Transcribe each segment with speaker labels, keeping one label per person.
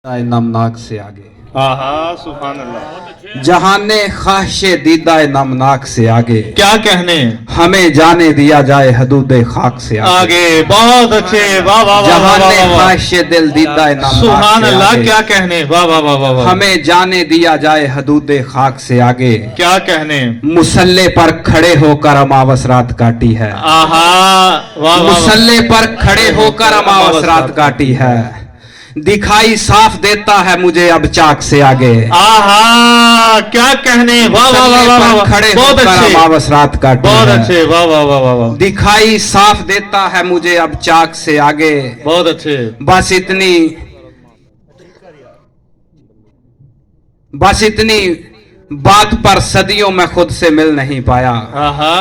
Speaker 1: नमनाक से आगे
Speaker 2: सुभान अल्लाह।
Speaker 1: जहाने ख्वाहिशे दीदा नमनाक से आगे
Speaker 2: क्या कहने,
Speaker 1: हमें जाने दिया जाए हदूदे खाक से
Speaker 2: आगे बहुत अच्छे, वाह वाह वाह
Speaker 1: जहाने
Speaker 2: वाह वाह।
Speaker 1: ख्वाहिशे दिल दीदा नमनाक
Speaker 2: सुभान
Speaker 1: से
Speaker 2: अल्लाह,
Speaker 1: आगे
Speaker 2: क्या कहने, वाह वाह वाह वाह वाह।
Speaker 1: हमें जाने दिया जाए हदूदे खाक से आगे
Speaker 2: क्या कहने,
Speaker 1: मुसल्ले पर खड़े होकर अमावस रात काटी है
Speaker 2: आहा वाह वाह वाह।
Speaker 1: मुसल्ले पर खड़े होकर अमावस रात काटी है दिखाई साफ देता है मुझे अब चाक से आगे
Speaker 2: आहा क्या कहने, वाह वाह वाह वाह वाह।
Speaker 1: खड़े
Speaker 2: बहुत
Speaker 1: होकर
Speaker 2: अच्छे,
Speaker 1: अमावस रात काटी
Speaker 2: बहुत
Speaker 1: है
Speaker 2: अच्छे, वाह वाह वाह वाह वाह।
Speaker 1: दिखाई साफ देता है मुझे अब चाक से आगे
Speaker 2: बहुत अच्छे,
Speaker 1: बस इतनी बात पर सदियों में खुद से मिल नहीं पाया
Speaker 2: आहा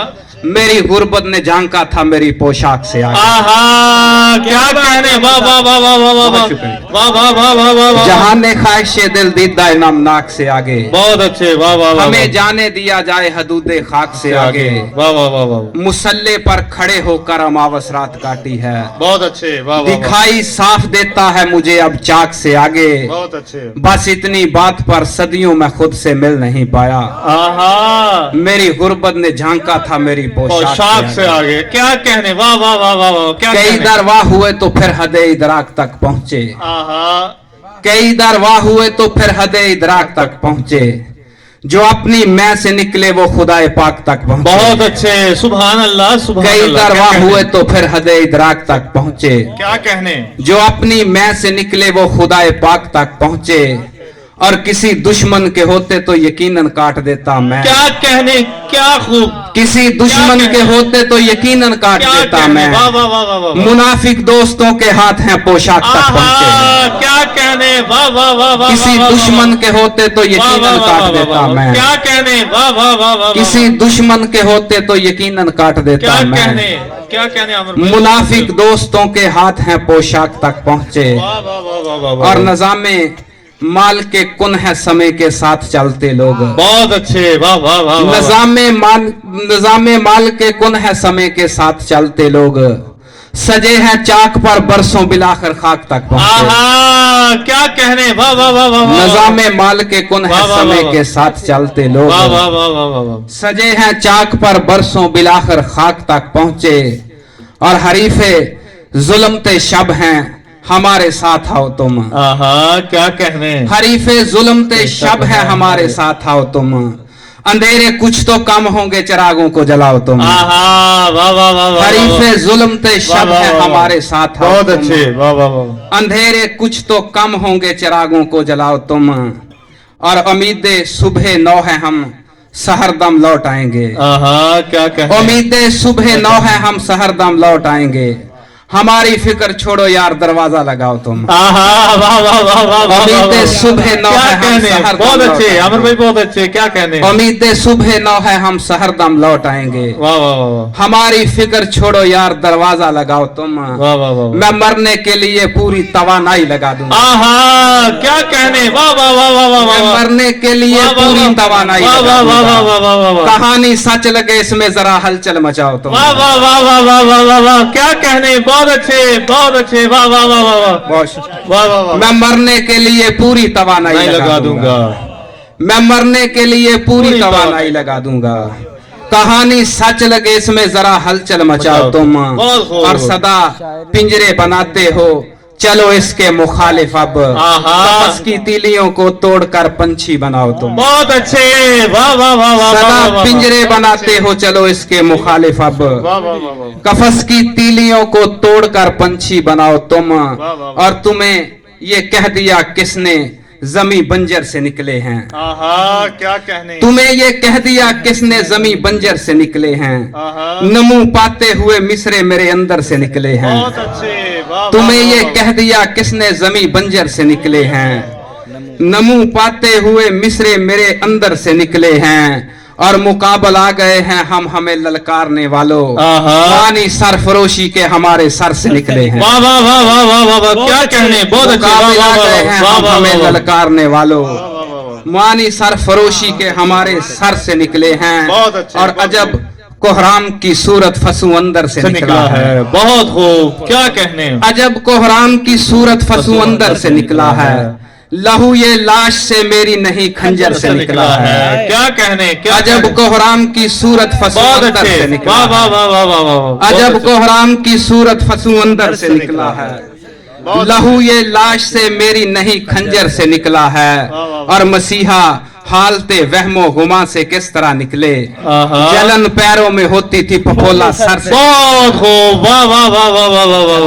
Speaker 1: मेरी गुर्बत ने झांका था मेरी पोशाक से आगे
Speaker 2: आहा क्या कहने, वाह वाह वाह वाह वाह वाह वाह वाह वाह वाह वाह वाह वाह।
Speaker 1: जहां ने ख्वाहिशे दिल दीदा नमनाक से आगे
Speaker 2: बहुत अच्छे, वाह वाह वाह।
Speaker 1: हमें जाने दिया जाए हदूदे खाक से आगे
Speaker 2: वाह वाह वाह वाह।
Speaker 1: मुसल्ले पर खड़े होकर अमावस रात काटी है
Speaker 2: बहुत अच्छे, वाह वाह वाह।
Speaker 1: दिखाई साफ देता है मुझे अब चाक से आगे
Speaker 2: बहुत अच्छे,
Speaker 1: बस इतनी बात पर सदियों में खुद से मिल नहीं पाया
Speaker 2: आहा
Speaker 1: मेरी गुर्बत ने झांका था मेरी
Speaker 2: पोशाक से आगे क्या कहने, वाह वाह वाह वाह वाह। क्या
Speaker 1: कई
Speaker 2: कहने,
Speaker 1: दरवाह हुए तो फिर हदे इदराक तक पहुंचे
Speaker 2: आहा
Speaker 1: कई दरवाह हुए तो फिर हदे इदराक तक पहुंचे जो अपनी मैं से निकले वो खुदाए पाक तक पहुंचे
Speaker 2: बहुत अच्छे, सुभान अल्लाह सुभान
Speaker 1: कई
Speaker 2: अल्लाह।
Speaker 1: दरवाह
Speaker 2: क्या
Speaker 1: हुए
Speaker 2: कहने,
Speaker 1: तो फिर हदे इदराक तक पहुंचे
Speaker 2: क्या कहने,
Speaker 1: जो अपनी मैं से निकले वो खुदाए पाक तक पहुंचे और किसी दुश्मन के होते तो यकीनन काट देता मैं
Speaker 2: क्या कहने, क्या खूब,
Speaker 1: किसी दुश्मन के होते तो यकीनन काट
Speaker 2: क्या
Speaker 1: देता
Speaker 2: कहने,
Speaker 1: मैं
Speaker 2: वाह वाह वाह वाह वाह।
Speaker 1: मुनाफिक दोस्तों के हाथ हैं पोशाक तक पहुंचे
Speaker 2: आहा क्या कहने, वाह वाह वाह वाह।
Speaker 1: किसी
Speaker 2: वाह, वाह,
Speaker 1: दुश्मन
Speaker 2: वाह,
Speaker 1: के होते तो
Speaker 2: वाह, वाह,
Speaker 1: यकीनन
Speaker 2: वाह,
Speaker 1: काट
Speaker 2: वाह,
Speaker 1: देता
Speaker 2: वाह,
Speaker 1: मैं
Speaker 2: क्या कहने, वाह वाह वाह वाह।
Speaker 1: किसी दुश्मन के होते तो यकीनन काट देता
Speaker 2: क्या
Speaker 1: मैं
Speaker 2: कहने, क्या कहने अमर भाई?
Speaker 1: मुनाफिक दोस्तों के हाथ हैं पोशाक तक पहुंचे
Speaker 2: वाह वाह वाह वाह वाह वाह।
Speaker 1: और नजामे माल के कुन है समय के साथ चलते लोग
Speaker 2: बहुत अच्छे, वाह वाह वाह वाह।
Speaker 1: नजामे माल के कुन है समय के साथ चलते लोग सजे हैं चाक पर बरसों बिलाखिर खाक तक पहुंचे
Speaker 2: आहा क्या कहने, वाह वाह वाह वाह वाह।
Speaker 1: नजामे माल के कुन है
Speaker 2: वाह, वाह,
Speaker 1: समय
Speaker 2: वाह,
Speaker 1: के साथ चलते लोग
Speaker 2: वाह वाह वाह वाह वाह वाह।
Speaker 1: सजे हैं चाक पर बरसों बिलाखिर खाक तक पहुंचे और हरीफे जुल्मते शब हैं हमारे साथ आओ तुम
Speaker 2: आहा क्या कहने,
Speaker 1: हरीफे जुल्मते शब है हमारे साथ आओ तुम अंधेरे कुछ तो कम होंगे चिरागों को जलाओ तुम
Speaker 2: आहा वाह वाह वाह वाह।
Speaker 1: हरीफे जुल्मते शब
Speaker 2: वाह, वाह,
Speaker 1: है
Speaker 2: वाह,
Speaker 1: हमारे साथ आओ
Speaker 2: बहुत
Speaker 1: तुम।
Speaker 2: अच्छे, वाह वाह वाह।
Speaker 1: अंधेरे कुछ तो कम होंगे चिरागों को जलाओ तुम और उम्मीदें सुबह नौ है हम सहरदम लौट आएंगे
Speaker 2: आहा क्या कहने,
Speaker 1: उम्मीदें सुबह नौ है हम सहरदम लौट आएंगे हमारी फिक्र छोड़ो यार दरवाजा लगाओ तुम
Speaker 2: आहा वाह वाह वाह वाह वाह।
Speaker 1: उम्मीदें सुबह नौ
Speaker 2: क्या
Speaker 1: है हम
Speaker 2: कहने,
Speaker 1: सहरदम
Speaker 2: बहुत
Speaker 1: लौट
Speaker 2: अच्छे
Speaker 1: आएंगे।
Speaker 2: अमर भाई, बहुत अच्छे, क्या कहने,
Speaker 1: उम्मीदें सुबह नौ है हम सहरदम लौट आएंगे
Speaker 2: वाह वाह वाह वाह।
Speaker 1: हमारी फिक्र छोड़ो यार दरवाजा लगाओ तुम
Speaker 2: वाह वाह वाह वाह।
Speaker 1: मैं मरने के लिए पूरी तवानाई लगा दूंगा
Speaker 2: आहा क्या कहने, वाह वाह वाह वाह वाह
Speaker 1: मैं
Speaker 2: वाह।
Speaker 1: मरने के लिए
Speaker 2: वाह, वाह,
Speaker 1: पूरी
Speaker 2: वाह,
Speaker 1: तवानाई
Speaker 2: वाह
Speaker 1: लगा
Speaker 2: वाह वाह वाह
Speaker 1: दूंगा
Speaker 2: वाह वाह वाह।
Speaker 1: कहानी सच लगे इसमें जरा हलचल मचाओ तुम
Speaker 2: वाह वाह वाह वाह वाह वाह वाह वाह। क्या कहने, बहुत अच्छे, बहुत अच्छे, वाह वाह वाह वाह वाह
Speaker 1: बहुत शुक्रिया।
Speaker 2: वाह वाह वाह।
Speaker 1: मैं मरने के लिए पूरी तवानाई
Speaker 2: नहीं
Speaker 1: लगा दूंगा मैं मरने के लिए पूरी
Speaker 2: पूरी
Speaker 1: तवानाई लगा दूंगा कहानी सच लगे इसमें जरा हलचल मचाओ तुम
Speaker 2: बहुत खूब।
Speaker 1: और सदा पिंजरे बनाते हो चलो इसके मुखालिफ अब
Speaker 2: आहा।
Speaker 1: कफस की तीलियों को तोड़कर पंछी बनाओ तुम
Speaker 2: बहुत अच्छे, वाह वाह वाह वाह वाह
Speaker 1: सदा
Speaker 2: वाह।
Speaker 1: पिंजरे बनाते हो चलो इसके मुखालिफ अब
Speaker 2: वाह वाह वाह वाह।
Speaker 1: कफस की तीलियों को तोड़कर पंछी बनाओ तुम
Speaker 2: वाह।
Speaker 1: और तुम्हें ये कह दिया किसने जमी बंजर से निकले हैं
Speaker 2: आहा क्या कहने,
Speaker 1: तुम्हें ये कह दिया किसने जमी बंजर से निकले हैं
Speaker 2: आहा
Speaker 1: नमू पाते हुए मिसरे मेरे अंदर से निकले हैं
Speaker 2: बहुत अच्छे, वाह
Speaker 1: तुम्हें
Speaker 2: वाह,
Speaker 1: ये
Speaker 2: वाह,
Speaker 1: कह दिया किसने जमी बंजर से निकले हैं नमू पाते हुए मिसरे मेरे अंदर से निकले हैं और मुकाबल आ गए हैं हम हमें ललकारने वालों
Speaker 2: आहा।
Speaker 1: पानी सरफरोशी के हमारे सर से निकले हैं
Speaker 2: वाह वाह वाह वाह वाह वाह वाह। क्या कहने, बहुत अच्छे, वाह
Speaker 1: मुकाबल
Speaker 2: वाह
Speaker 1: आ गए
Speaker 2: वाह
Speaker 1: हैं
Speaker 2: वाह
Speaker 1: हम
Speaker 2: वाह
Speaker 1: हमें
Speaker 2: वाह।
Speaker 1: ललकारने वालों
Speaker 2: वाह, वाह, वाह।
Speaker 1: मानी सरफरोशी के हमारे सर से निकले हैं
Speaker 2: बहुत अच्छे,
Speaker 1: और
Speaker 2: बहुत
Speaker 1: अजब कोहराम की सूरत फसू अंदर से निकला है।
Speaker 2: बहुत खूब, क्या कहने।
Speaker 1: अजब कोहराम की सूरत फसू अंदर से निकला है, लहू ये लाश से मेरी नहीं खंजर से निकला है।
Speaker 2: क्या कहने, क्या
Speaker 1: अजब
Speaker 2: कहने।
Speaker 1: कोहराम की सूरत फसू
Speaker 2: बहुत
Speaker 1: अंदर से
Speaker 2: अच्छे,
Speaker 1: निकला
Speaker 2: वाह वाह
Speaker 1: है।
Speaker 2: वाह वाह वाह वाह।
Speaker 1: अजब कोहराम की सूरत फसू अंदर से निकला है, लहू ये लाश से मेरी नहीं खंजर से निकला है। और मसीहा हालते वहमो गुमा से किस तरह निकले, जलन पैरों में होती थी फफोला सर से।
Speaker 2: बहुत खूब, वाह वाह वाह वाह वाह वाह वाह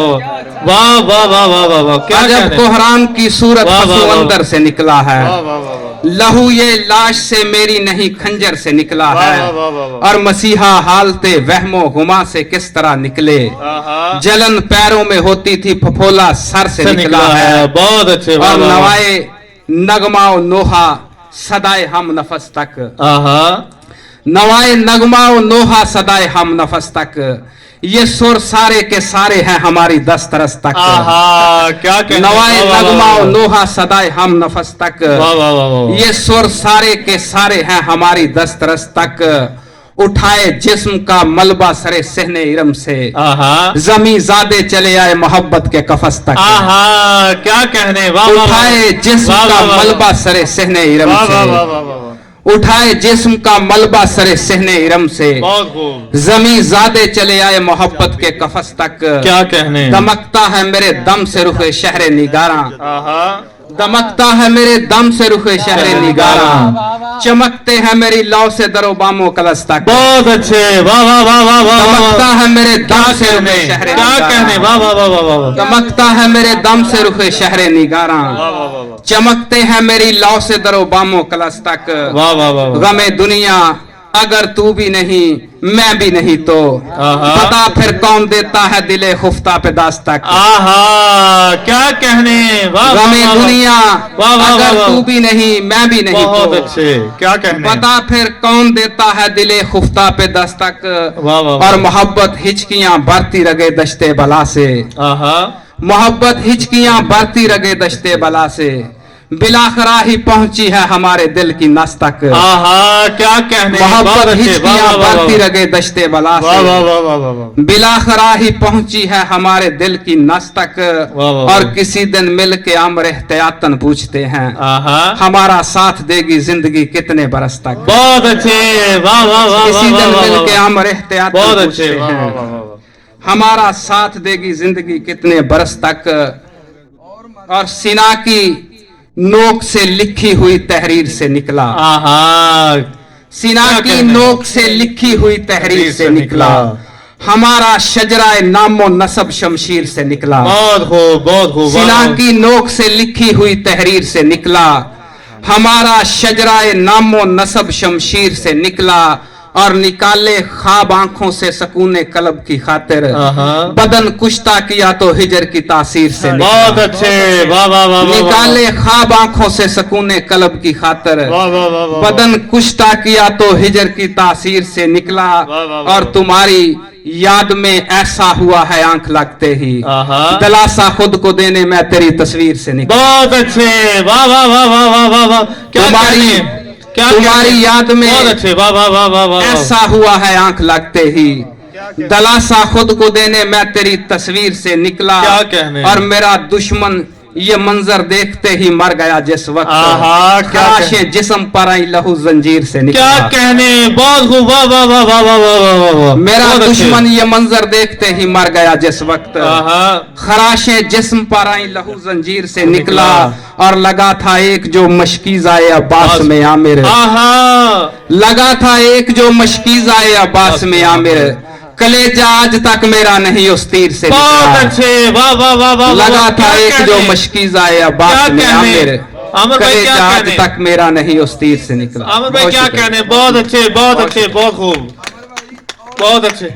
Speaker 2: वाह वाह वाह वाह वाह वाह। क्या
Speaker 1: अजब
Speaker 2: कहने।
Speaker 1: कोहराम की सूरत
Speaker 2: वाह, वाह,
Speaker 1: फसू
Speaker 2: वाह।
Speaker 1: अंदर से निकला है, लहू ये लाश से मेरी नहीं खंजर से निकला है। और मसीहा हालते वहमो गुमा से किस तरह निकले, जलन पैरों में होती थी फफोला सर से निकला है।
Speaker 2: बहुत अच्छे, वाह
Speaker 1: और
Speaker 2: वाह वाह।
Speaker 1: नवाए नगमाओ नोहा सदाए हम नफस तक, नवाए नगमाओ नोहा सदाए हम नफस तक, ये सुर सारे के सारे हैं हमारी दस्तरस तक।
Speaker 2: क्या कहने।
Speaker 1: नवाए
Speaker 2: वाह, वाह,
Speaker 1: नगमाओ
Speaker 2: वाह,
Speaker 1: नोहा सदाए हम नफस तक,
Speaker 2: वाह वाह वाह वाह।
Speaker 1: ये सुर सारे के सारे हैं हमारी दस्तरस तक। उठाए जिस्म का मलबा सरे सहने इरम से, जमी जादे चले आए मोहब्बत के कफस तक।
Speaker 2: क्या कहने। वाह वाह वाह।
Speaker 1: उठाए जिस्म
Speaker 2: वाह,
Speaker 1: का
Speaker 2: वाह, वाह,
Speaker 1: मलबा सरे सहने इरम
Speaker 2: वाह वाह वाह
Speaker 1: से,
Speaker 2: वाह वाह।
Speaker 1: उठाए जिस्म का मलबा सरे सहने इरम से,
Speaker 2: बहुत खूब,
Speaker 1: जमी जादे चले आए मोहब्बत के कफस तक।
Speaker 2: क्या कहने।
Speaker 1: दमकता है मेरे दम से रुखे शहरे निगारा, दमकता है मेरे दम से रुखे शहरे निगारा, चमकते हैं मेरी लौ से दरो बामो कलस तक।
Speaker 2: बहुत अच्छे, वाह वाह वाह वाह वाह।
Speaker 1: दमकता है मेरे दम से रुखे
Speaker 2: कहने,
Speaker 1: शहरे
Speaker 2: क्या कहने।
Speaker 1: निगारा,
Speaker 2: वाह वाह वाह वाह वाह।
Speaker 1: दमकता है मेरे दम से रुखे शहरे निगारा, चमकते हैं मेरी लौ से दरो बामो कलस तक।
Speaker 2: वाह वाह वाह वाह।
Speaker 1: गमे दुनिया अगर तू भी नहीं मैं भी नहीं तो, बता फिर कौन देता है दिले खुफ्ता पे दास्तक।
Speaker 2: क्या कहने। वाह वाह
Speaker 1: गमे
Speaker 2: वाह वाह।
Speaker 1: दुनिया
Speaker 2: वाह, वाह,
Speaker 1: अगर
Speaker 2: वाह,
Speaker 1: तू
Speaker 2: वाह।
Speaker 1: भी नहीं मैं भी नहीं
Speaker 2: बहुत
Speaker 1: तो,
Speaker 2: अच्छे, क्या कहने।
Speaker 1: बता फिर कौन देता है दिले खुफ्ता पे दस्तक।
Speaker 2: वाह वाह वाह।
Speaker 1: और मोहब्बत हिचकियां भरती रगे दश्ते बला से, मोहब्बत हिचकियां भरती रगे दश्ते बला से, बिलाखरा ही पहुंची है हमारे दिल की नस तक।
Speaker 2: क्या कहने।
Speaker 1: मोहब्बत हिचकियां भरती
Speaker 2: वाह
Speaker 1: रगे दश्ते बला
Speaker 2: वाह
Speaker 1: से,
Speaker 2: वाह वाह वाह।
Speaker 1: बिलाखरा ही पहुंची है हमारे दिल की नस तक।
Speaker 2: वाह, वाह,
Speaker 1: और
Speaker 2: वाह।
Speaker 1: किसी दिन मिल के अमर एहतियातन पूछते हैं,
Speaker 2: आहा,
Speaker 1: हमारा साथ देगी जिंदगी कितने बरस तक।
Speaker 2: बहुत अच्छे, वाह वाह वाह।
Speaker 1: किसी
Speaker 2: वाह,
Speaker 1: दिन
Speaker 2: वाह,
Speaker 1: मिल
Speaker 2: वाह,
Speaker 1: के
Speaker 2: वाह।
Speaker 1: अमर
Speaker 2: बहुत
Speaker 1: एहतियातन
Speaker 2: अच्छे,
Speaker 1: पूछते
Speaker 2: वाह वाह
Speaker 1: हैं,
Speaker 2: वाह वाह।
Speaker 1: हमारा साथ देगी जिंदगी कितने बरस तक। और सिना की नोक से लिखी हुई तहरीर से निकला, सिना की नोक से लिखी हुई तहरीर से निकला, हमारा शजराए नामो नसब शमशीर से निकला।
Speaker 2: बहुत खूब, बहुत खूब।
Speaker 1: सिना की नोक से लिखी हुई तहरीर से निकला, हमारा शजराए नामो नसब शमशीर से निकला। और निकाले ख्वाब आंखों से सकूने कलब की खातिर, बदन कुश्ता किया तो हिजर की तासीर से निकला।
Speaker 2: बहुत अच्छे, वाह वाह वाह।
Speaker 1: निकाले ख्वाब आंखों से सकूने कलब की खातिर,
Speaker 2: वाह वाह वाह।
Speaker 1: बदन कुश्ता किया तो हिजर की तासीर से निकला।
Speaker 2: वाह, वाह।
Speaker 1: और तुम्हारी याद में ऐसा हुआ है आंख लगते ही, दिलासा खुद को देने में तेरी तस्वीर से निकला।
Speaker 2: बहुत अच्छे, वाह वाह वाह वाह वाह वाह वाह। क्या
Speaker 1: तुम्हारी
Speaker 2: क्या
Speaker 1: तुम्हारी याद में
Speaker 2: बहुत अच्छे, वाह वाह वाह वाह वाह।
Speaker 1: ऐसा हुआ है आंख लगते ही, दलासा खुद को देने मैं तेरी तस्वीर से निकला।
Speaker 2: क्या कहने।
Speaker 1: और मेरा दुश्मन ये मंजर देखते ही मर गया जिस वक्त, खराशे जिस्म पर आई लहू जंजीर से निकला।
Speaker 2: क्या कहने। बहुत खूब, वाह वाह वाह वाह वाह वाह वाह वाह।
Speaker 1: मेरा दुश्मन ये मंजर देखते ही मर गया जिस वक्त, खराशे जिस्म पर आई लहू जंजीर से निकला। और लगा था एक जो मशकीज़ाए अब्बास में आमिर, लगा था एक जो मशकीज़ाए अब्बास में आमिर, कलेजा आज तक मेरा नहीं उस तीर से निकला।
Speaker 2: बहुत अच्छे, वाह वाह वाह वाह।
Speaker 1: लगा था एक जो मशकीज़ाए अब्बास में आमिर, कलेजा आज तक मेरा नहीं उस तीर से निकला।
Speaker 2: अमर भाई क्या कहने। बहुत अच्छे, बहुत अच्छे, बहुत खूब, बहुत अच्छे।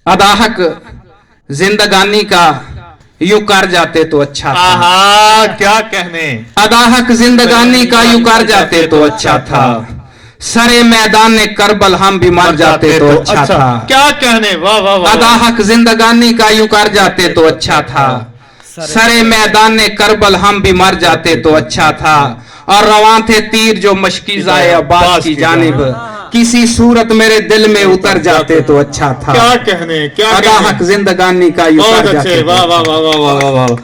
Speaker 1: अदाहक जिंदगानी का यूं कर जाते तो अच्छा था,
Speaker 2: क्या कहने।
Speaker 1: अदाहक जिंदगानी का यूं कर जाते तो अच्छा था। सरे मैदान करबल हम भी मर जाते तो अच्छा था।
Speaker 2: क्या कहने, वाह वाह वाह।
Speaker 1: अदा हक जिंदगानी का यूं कर जाते तो अच्छा था। सरे मैदान करबल हम भी मर जाते तो अच्छा था। और रवां थे तीर जो मशकीज़ाए अब्बास की जानिब, किसी सूरत मेरे दिल में उतर जाते तो अच्छा था।
Speaker 2: क्या कहने, क्या
Speaker 1: अदा हक जिंदगानी का यूं कर जाते।
Speaker 2: वाह वाह वाह वाह वाह वाह।